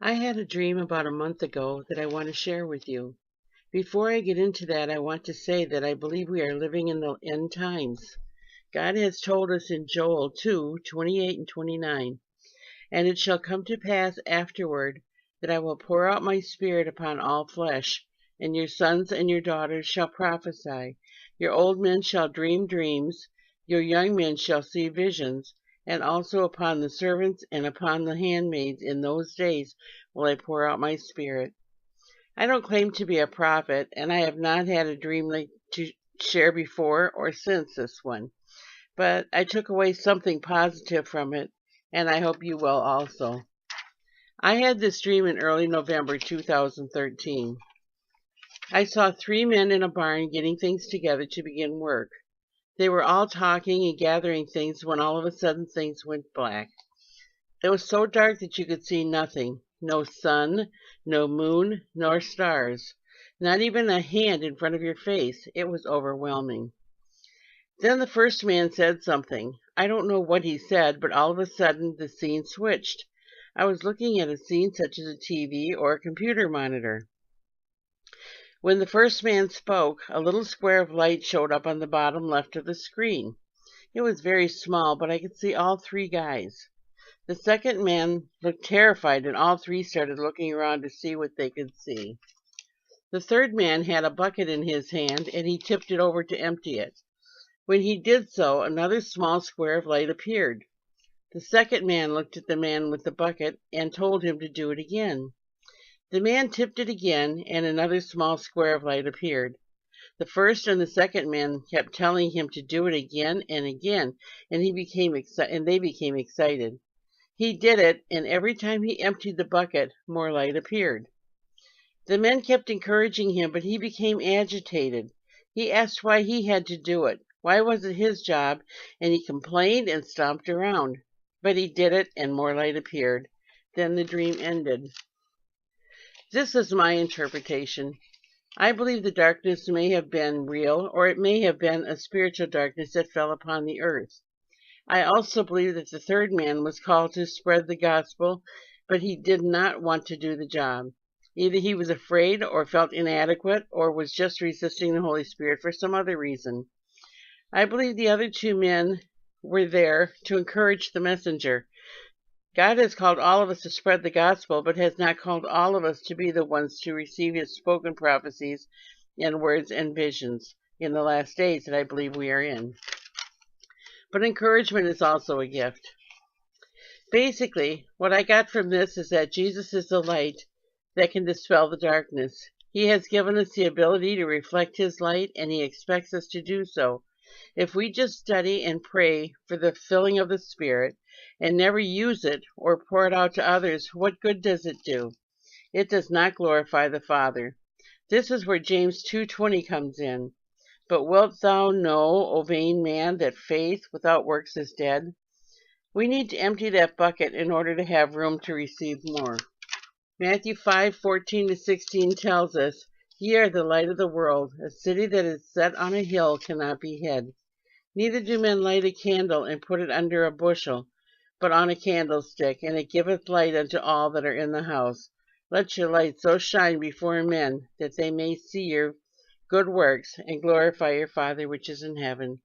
I had a dream about a month ago that I want to share with you. Before I get into that, I want to say that I believe we are living in the end times. God has told us in Joel 2:28 and 29, "And it shall come to pass afterward that I will pour out my spirit upon all flesh, and your sons and your daughters shall prophesy. Your old men shall dream dreams, your young men shall see visions, and also upon the servants and upon the handmaids in those days will I pour out my spirit." I don't claim to be a prophet, and I have not had a dream like to share before or since this one, but I took away something positive from it, and I hope you will also. I had this dream in early November 2013. I saw three men in a barn getting things together to begin work. They were all talking and gathering things when all of a sudden things went black. It was so dark that you could see nothing. No sun, no moon, nor stars. Not even a hand in front of your face. It was overwhelming. Then the first man said something. I don't know what he said, but all of a sudden the scene switched. I was looking at a scene such as a TV or a computer monitor. When the first man spoke, a little square of light showed up on the bottom left of the screen. It was very small, but I could see all three guys. The second man looked terrified, and all three started looking around to see what they could see. The third man had a bucket in his hand, and he tipped it over to empty it. When he did so, another small square of light appeared. The second man looked at the man with the bucket and told him to do it again. The man tipped it again, and another small square of light appeared. The first and the second man kept telling him to do it again and again, and they became excited. He did it, and every time he emptied the bucket, more light appeared. The men kept encouraging him, but he became agitated. He asked why he had to do it. Why was it his job? And he complained and stomped around. But he did it, and more light appeared. Then the dream ended. This is my interpretation. I believe the darkness may have been real, or it may have been a spiritual darkness that fell upon the earth. I also believe that the third man was called to spread the gospel, but he did not want to do the job. Either he was afraid or felt inadequate or was just resisting the Holy Spirit for some other reason. I believe the other two men were there to encourage the messenger. God has called all of us to spread the gospel, but has not called all of us to be the ones to receive his spoken prophecies and words and visions in the last days that I believe we are in. But encouragement is also a gift. Basically, what I got from this is that Jesus is the light that can dispel the darkness. He has given us the ability to reflect his light, and he expects us to do so. If we just study and pray for the filling of the Spirit and never use it or pour it out to others, what good does it do? It does not glorify the Father. This is where James 2:20 comes in. "But wilt thou know, O vain man, that faith without works is dead?" We need to empty that bucket in order to have room to receive more. Matthew 5:14-16 tells us, "Ye are the light of the world. A city that is set on a hill cannot be hid. Neither do men light a candle and put it under a bushel, but on a candlestick, and it giveth light unto all that are in the house. Let your light so shine before men, that they may see your good works, and glorify your Father which is in heaven."